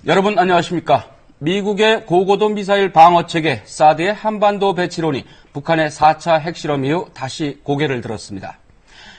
여러분 안녕하십니까? 미국의 고고도 미사일 방어체계 사드의 한반도 배치론이 북한의 4차 핵실험 이후 다시 고개를 들었습니다.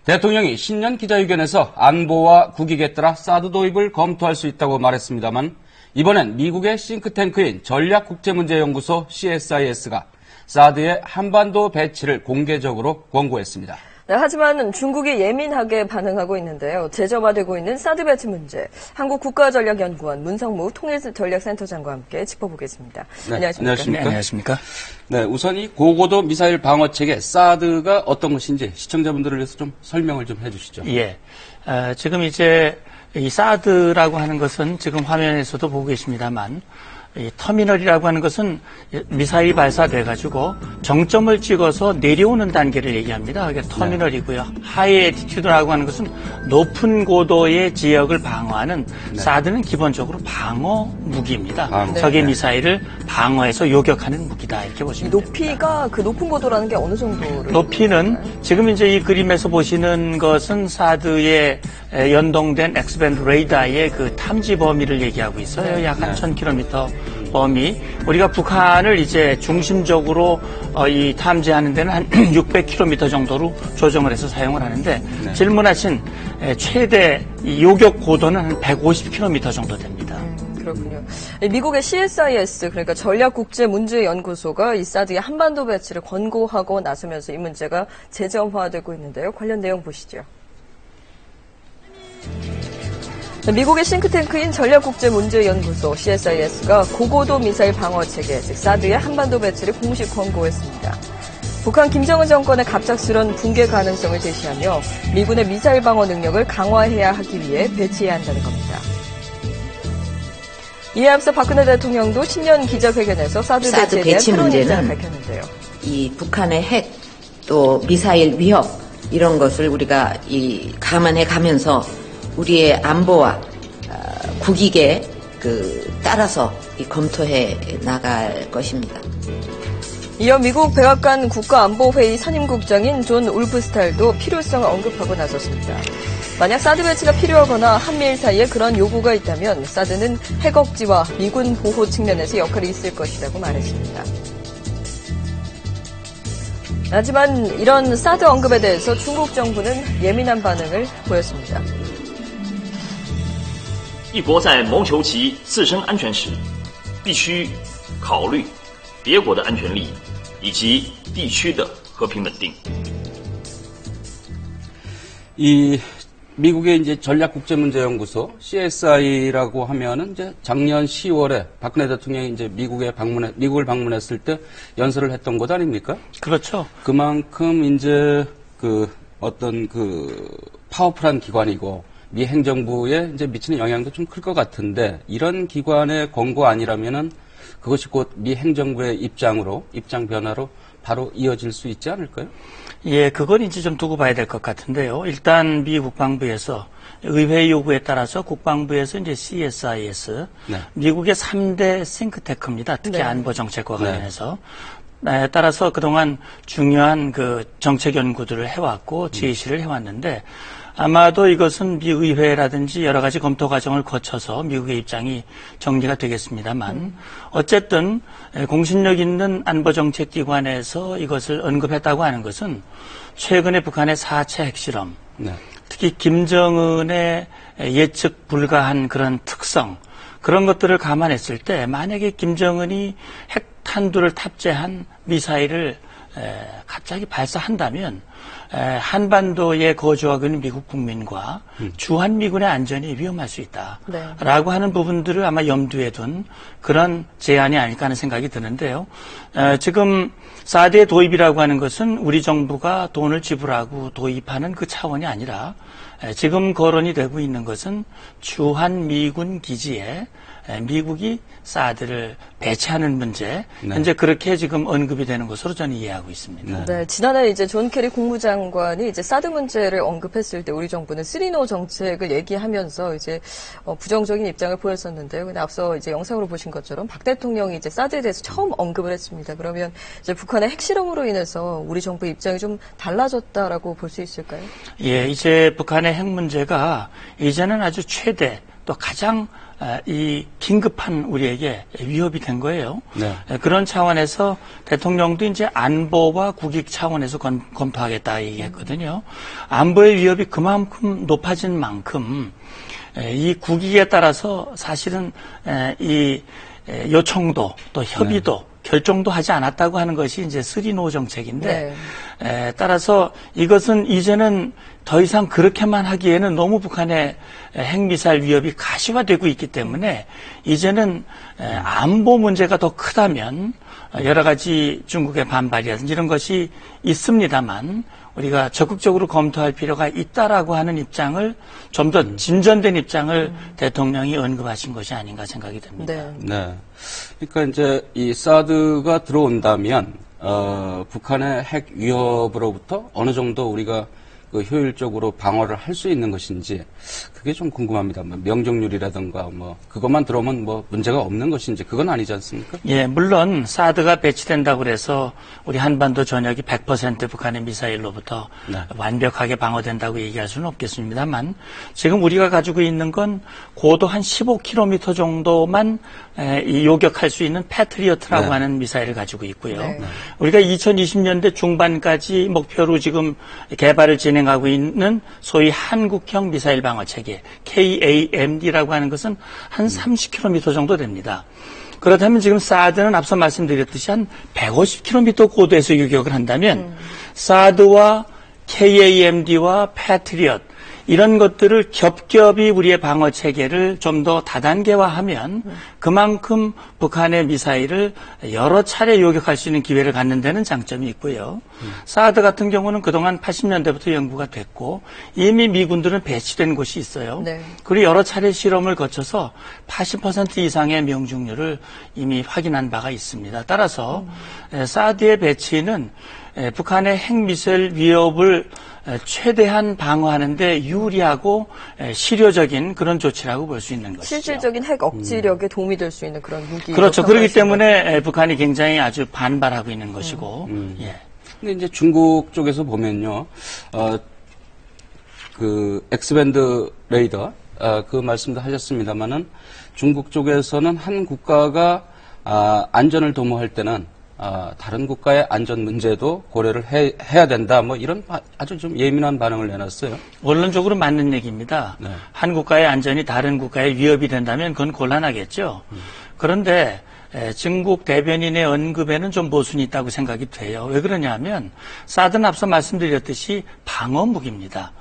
대통령이 신년 기자회견에서 안보와 국익에 따라 사드 도입을 검토할 수 있다고 말했습니다만 이번엔 미국의 싱크탱크인 전략국제문제연구소 CSIS가 사드의 한반도 배치를 공개적으로 권고했습니다. 네, 하지만 중국이 예민하게 반응하고 있는데요. 재점화되고 있는 사드 배치 문제, 한국국가전략연구원 문성무 통일전략센터장과 함께 짚어보겠습니다. 네, 안녕하십니까? 네, 안녕하십니까? 네, 우선 이 고고도 미사일 방어체계 사드가 어떤 것인지 시청자분들을 위해서 좀 설명을 좀 해주시죠. 예, 지금 이제 이 사드라고 하는 것은 지금 화면에서도 보고 계십니다만 이 터미널이라고 하는 것은 미사일이 발사돼가지고 정점을 찍어서 내려오는 단계를 얘기합니다. 그게 터미널이고요. 하이 애티튜드라고 하는 것은 높은 고도의 지역을 방어하는 사드는 기본적으로 방어 무기입니다. 적의 미사일을 방어해서 요격하는 무기다 이렇게 보시면 됩니다. 높이가 그 높은 고도라는 게 어느 정도를? 높이는 지금 이제 이 그림에서 보시는 것은 사드에 연동된 엑스밴드 레이더의 그 탐지 범위를 얘기하고 있어요. 약 한 1000km 범위. 우리가 북한을 이제 중심적으로 이 탐지하는 데는 한 600km 정도로 조정을 해서 사용을 하는데 질문하신 최대 요격 고도는 한 150km 정도 됩니다. 그렇군요. 미국의 CSIS, 그러니까 전략국제문제연구소가 이 사드의 한반도 배치를 권고하고 나서면서 이 문제가 재점화되고 있는데요. 관련 내용 보시죠. 미국의 싱크탱크인 전략국제문제연구소 CSIS가 고고도 미사일 방어체계, 즉 사드의 한반도 배치를 공식 권고했습니다. 북한 김정은 정권의 갑작스런 붕괴 가능성을 제시하며 미군의 미사일 방어 능력을 강화해야 하기 위해 배치해야 한다는 겁니다. 이에 앞서 박근혜 대통령도 신년 기자회견에서 사드 배치에 대한 새로운 입장을 밝혔는데요. 이 북한의 핵 또 미사일 위협 이런 것을 우리가 감안해 가면서 우리의 안보와 국익에 따라서 검토해 나갈 것입니다. 이어 미국 백악관 국가안보회의 선임국장인 존 울프스탈도 필요성을 언급하고 나섰습니다. 만약 사드 배치가 필요하거나 한미일 사이에 그런 요구가 있다면 사드는 핵 억지와 미군 보호 측면에서 역할이 있을 것이라고 말했습니다. 하지만 이런 사드 언급에 대해서 중국 정부는 예민한 반응을 보였습니다. 一国在谋求其自身安全时，必须考虑别国的安全利益以及地区的和平稳定。 이 미국의 이제 전략국제문제연구소 CSI라고 하면은 이제 작년 10월에 박근혜 대통령이 이제 미국을 방문했을 때 연설을 했던 곳 아닙니까? 그렇죠. 그만큼 이제 어떤 파워풀한 기관이고 미 행정부에 이제 미치는 영향도 좀 클 것 같은데 이런 기관의 권고 아니라면은 그것이 곧 미 행정부의 입장 변화로 바로 이어질 수 있지 않을까요? 예, 그건 이제 좀 두고 봐야 될 것 같은데요. 일단 미 국방부에서 의회 요구에 따라서 국방부에서 이제 CSIS, 미국의 3대 싱크탱크입니다. 특히 안보 정책과 관련해서. 따라서 그동안 중요한 정책 연구들을 해왔고 제시를 해왔는데 아마도 이것은 미 의회라든지 여러 가지 검토 과정을 거쳐서 미국의 입장이 정리가 되겠습니다만 어쨌든 공신력 있는 안보정책기관에서 이것을 언급했다고 하는 것은 최근에 북한의 4차 핵실험, 특히 김정은의 예측 불가한 그런 특성, 그런 것들을 감안했을 때 만약에 김정은이 핵탄두를 탑재한 미사일을 갑자기 발사한다면 한반도에 거주하고 있는 미국 국민과 주한미군의 안전이 위험할 수 있다라고 하는 부분들을 아마 염두에 둔 그런 제안이 아닐까 하는 생각이 드는데요. 지금 사드의 도입이라고 하는 것은 우리 정부가 돈을 지불하고 도입하는 그 차원이 아니라 지금 거론이 되고 있는 것은 주한미군 기지에 미국이 사드를 배치하는 문제, 현재 그렇게 지금 언급이 되는 것으로 저는 이해하고 있습니다. 네, 지난해 이제 존 케리 국무장관이 이제 사드 문제를 언급했을 때 우리 정부는 3No 정책을 얘기하면서 이제 부정적인 입장을 보였었는데요. 근데 앞서 이제 영상으로 보신 것처럼 박 대통령이 이제 사드에 대해서 처음 언급을 했습니다. 그러면 이제 북한의 핵실험으로 인해서 우리 정부 입장이 좀 달라졌다라고 볼 수 있을까요? 예, 이제 북한의 핵 문제가 이제는 아주 최대 또 가장 이 긴급한 우리에게 위협이 된 거예요. 네. 그런 차원에서 대통령도 이제 안보와 국익 차원에서 검토하겠다 얘기했거든요. 안보의 위협이 그만큼 높아진 만큼 이 국익에 따라서 사실은 이 요청도 또 협의도 결정도 하지 않았다고 하는 것이 이제 3NO 정책인데 따라서 이것은 이제는 더 이상 그렇게만 하기에는 너무 북한의 핵미사일 위협이 가시화되고 있기 때문에 이제는 안보 문제가 더 크다면 여러 가지 중국의 반발이라든지 이런 것이 있습니다만 우리가 적극적으로 검토할 필요가 있다라고 하는 입장을 좀 더 진전된 입장을 대통령이 언급하신 것이 아닌가 생각이 됩니다. 네. 그러니까 이제 이 사드가 들어온다면 북한의 핵 위협으로부터 어느 정도 우리가 그 효율적으로 방어를 할 수 있는 것인지 그게 좀 궁금합니다. 뭐 명중률이라든가 뭐 그것만 들어오면 뭐 문제가 없는 것인지 그건 아니지 않습니까? 예, 물론 사드가 배치된다고 그래서 우리 한반도 전역이 100% 북한의 미사일로부터 완벽하게 방어된다고 얘기할 수는 없겠습니다만 지금 우리가 가지고 있는 건 고도 한 15km 정도만 이 요격할 수 있는 패트리어트라고 하는 미사일을 가지고 있고요. 우리가 2020년대 중반까지 목표로 지금 개발을 진행하고 있는 소위 한국형 미사일 방어 체계 KAMD라고 하는 것은 한 30km 정도 됩니다. 그렇다면 지금 사드는 앞서 말씀드렸듯이 한 150km 고도에서 유격을 한다면 사드와 KAMD와 패트리엇 이런 것들을 겹겹이 우리의 방어 체계를 좀 더 다단계화하면 그만큼 북한의 미사일을 여러 차례 요격할 수 있는 기회를 갖는 데는 장점이 있고요. 사드 같은 경우는 그동안 80년대부터 연구가 됐고 이미 미군들은 배치된 곳이 있어요. 그리고 여러 차례 실험을 거쳐서 80% 이상의 명중률을 이미 확인한 바가 있습니다. 따라서 사드의 배치는 북한의 핵미사일 위협을 최대한 방어하는 데 유리하고 실효적인 그런 조치라고 볼 수 있는 것이죠. 실질적인 핵 억지력에 도움이 될 수 있는 그런 무기. 그렇죠. 그렇기 때문에 북한이 굉장히 아주 반발하고 있는 것이고. 예. 근데 이제 중국 쪽에서 보면요, 그 엑스밴드 레이더, 그 말씀도 하셨습니다만은 중국 쪽에서는 한 국가가 안전을 도모할 때는 다른 국가의 안전 문제도 고려를 해야 된다. 뭐 이런 아주 좀 예민한 반응을 내놨어요. 원론적으로 맞는 얘기입니다. 한 국가의 안전이 다른 국가의 위협이 된다면 그건 곤란하겠죠. 그런데 중국 대변인의 언급에는 좀 모순이 있다고 생각이 돼요. 왜 그러냐면 사드는 앞서 말씀드렸듯이 방어 무기입니다.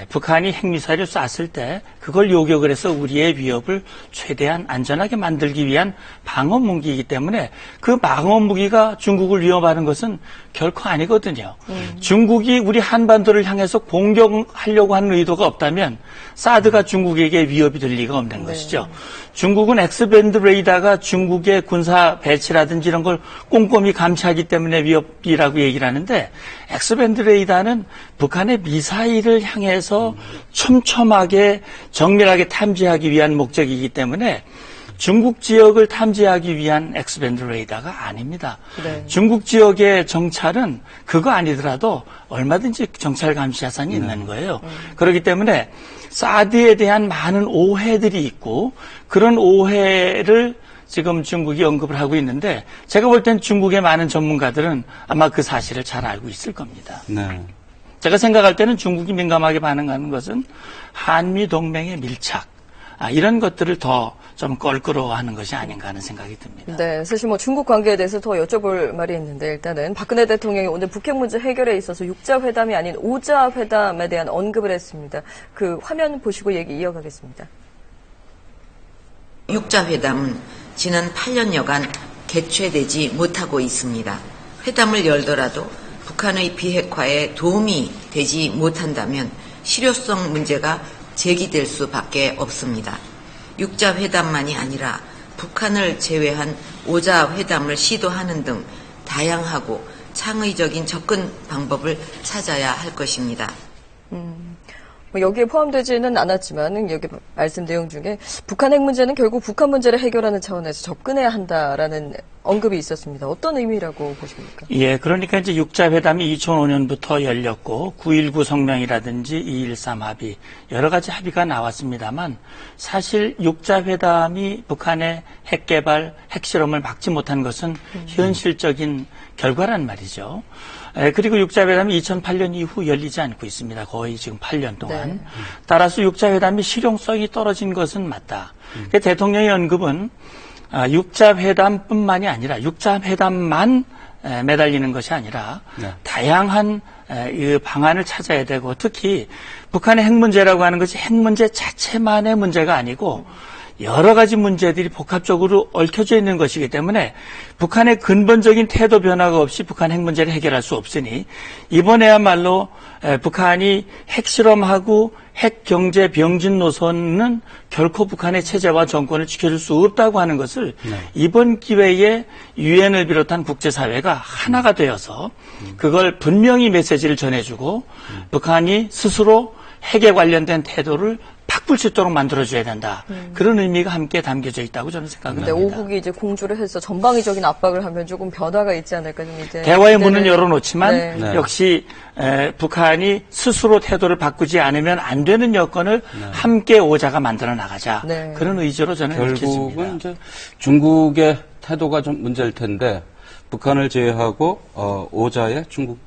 북한이 핵미사일을 쐈을 때 그걸 요격을 해서 우리의 위협을 최대한 안전하게 만들기 위한 방어 무기이기 때문에 그 방어 무기가 중국을 위협하는 것은 결코 아니거든요. 중국이 우리 한반도를 향해서 공격하려고 하는 의도가 없다면 사드가 중국에게 위협이 될 리가 없는 것이죠. 중국은 엑스밴드 레이더가 중국의 군사 배치라든지 이런 걸 꼼꼼히 감시하기 때문에 위협이라고 얘기를 하는데 엑스밴드 레이더는 북한의 미사일을 향해서 촘촘하게 정밀하게 탐지하기 위한 목적이기 때문에 중국 지역을 탐지하기 위한 엑스밴드 레이더가 아닙니다. 중국 지역의 정찰은 그거 아니더라도 얼마든지 정찰 감시 자산이 있는 거예요. 그렇기 때문에 사드에 대한 많은 오해들이 있고 그런 오해를 지금 중국이 언급을 하고 있는데 제가 볼 땐 중국의 많은 전문가들은 아마 그 사실을 잘 알고 있을 겁니다. 제가 생각할 때는 중국이 민감하게 반응하는 것은 한미 동맹의 밀착 이런 것들을 더 좀 껄끄러워하는 것이 아닌가 하는 생각이 듭니다. 네, 사실 뭐 중국 관계에 대해서 더 여쭤볼 말이 있는데 일단은 박근혜 대통령이 오늘 북핵 문제 해결에 있어서 6자 회담이 아닌 5자 회담에 대한 언급을 했습니다. 그 화면 보시고 얘기 이어가겠습니다. 6자 회담은 지난 8년여간 개최되지 못하고 있습니다. 회담을 열더라도 북한의 비핵화에 도움이 되지 못한다면 실효성 문제가 제기될 수밖에 없습니다. 6자 회담만이 아니라 북한을 제외한 5자 회담을 시도하는 등 다양하고 창의적인 접근 방법을 찾아야 할 것입니다. 뭐 여기에 포함되지는 않았지만 여기 말씀 내용 중에 북한 핵 문제는 결국 북한 문제를 해결하는 차원에서 접근해야 한다라는 언급이 있었습니다. 어떤 의미라고 보십니까? 예, 그러니까 이제 육자회담이 2005년부터 열렸고 9.19 성명이라든지 2.13 합의 여러 가지 합의가 나왔습니다만 사실 육자회담이 북한의 핵개발, 핵실험을 막지 못한 것은 현실적인 결과란 말이죠. 그리고 육자회담이 2008년 이후 열리지 않고 있습니다. 거의 지금 8년 동안. 네. 따라서 육자회담이 실용성이 떨어진 것은 맞다. 대통령의 언급은 육자회담뿐만이 아니라 육자회담만 매달리는 것이 아니라 네. 다양한 이 방안을 찾아야 되고 특히 북한의 핵 문제라고 하는 것이 핵 문제 자체만의 문제가 아니고 여러 가지 문제들이 복합적으로 얽혀져 있는 것이기 때문에 북한의 근본적인 태도 변화가 없이 북한 핵 문제를 해결할 수 없으니 이번에야말로 북한이 핵실험하고 핵 경제 병진 노선은 결코 북한의 체제와 정권을 지켜줄 수 없다고 하는 것을 이번 기회에 유엔을 비롯한 국제사회가 하나가 되어서 그걸 분명히 메시지를 전해주고 북한이 스스로 핵에 관련된 태도를 바꿀 수 있도록 만들어줘야 된다. 그런 의미가 함께 담겨져 있다고 저는 생각을 근데 합니다. 오국이 이제 공조를 해서 전방위적인 압박을 하면 조금 변화가 있지 않을까 좀 이제 대화의 문은 열어놓지만 네. 네. 역시 북한이 스스로 태도를 바꾸지 않으면 안 되는 여건을 함께 오자가 만들어 나가자. 네. 그런 의지로 저는 읽겠습니다. 결국은 이제 중국의 태도가 좀 문제일 텐데 북한을 제외하고 오자의 중국이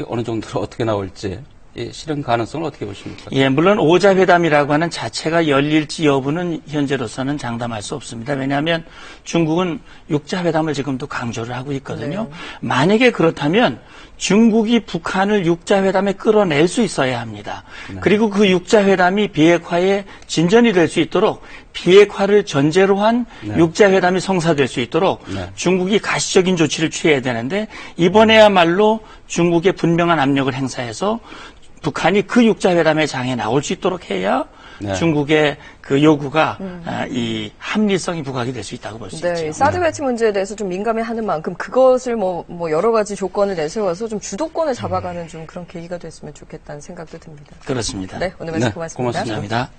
어느 정도로 어떻게 나올지 이 실현 가능성을 어떻게 보십니까? 예, 물론 오자회담이라고 하는 자체가 열릴지 여부는 현재로서는 장담할 수 없습니다. 왜냐하면 중국은 육자회담을 지금도 강조를 하고 있거든요. 네. 만약에 그렇다면 중국이 북한을 육자회담에 끌어낼 수 있어야 합니다. 그리고 그 육자회담이 비핵화의 진전이 될 수 있도록 비핵화를 전제로 한 육자회담이 성사될 수 있도록 중국이 가시적인 조치를 취해야 되는데 이번에야말로 중국의 분명한 압력을 행사해서 북한이 그 육자회담의 장에 나올 수 있도록 해야 중국의 그 요구가 이 합리성이 부각이 될 수 있다고 볼 수 네, 있죠. 사드 배치 문제에 대해서 좀 민감해하는 만큼 그것을 뭐 여러 가지 조건을 내세워서 좀 주도권을 잡아가는 좀 그런 계기가 됐으면 좋겠다는 생각도 듭니다. 그렇습니다. 네, 오늘 말씀 네, 고맙습니다. 고맙습니다. 감사합니다.